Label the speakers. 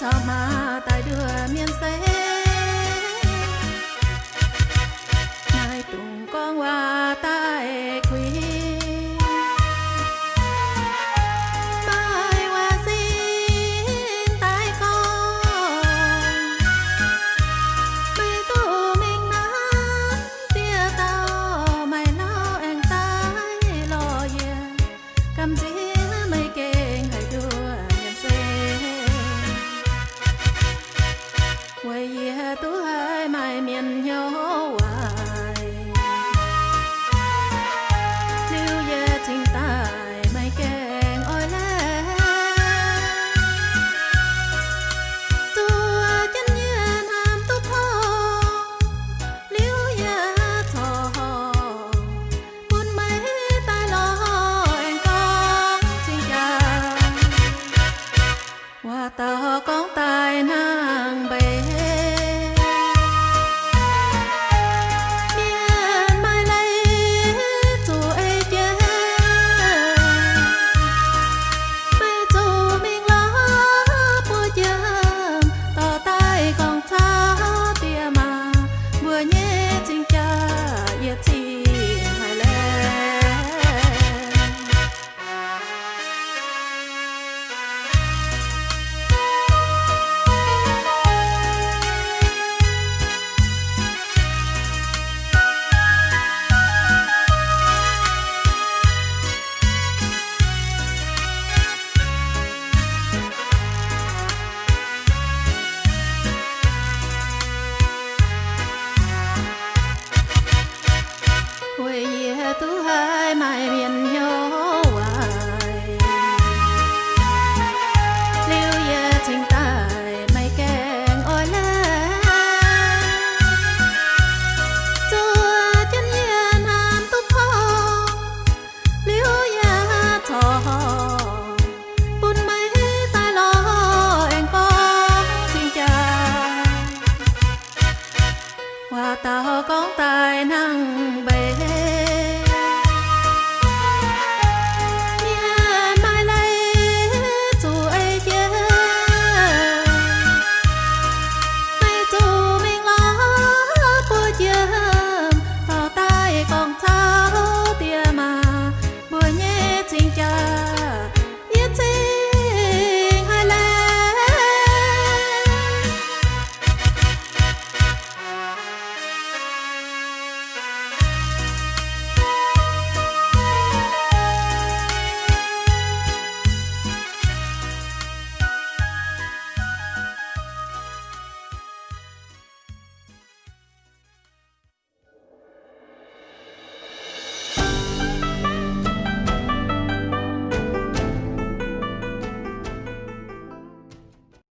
Speaker 1: cho mà tại đưa miền xe mai tùng con qua tại quý bài qua xin tại con bây tu mình nắng tia tao mày lo anh tai lo ye cầm chỉ mây kênh hay đưa miền xe quay ye tu hai mai miền nhau hoài lưu ye chính tài mây kênh ôi lẽ tua chân nhiên ham tu thọ lưu ye thọ buồn mấy tai lo anh con chính cha hoa tao con tài na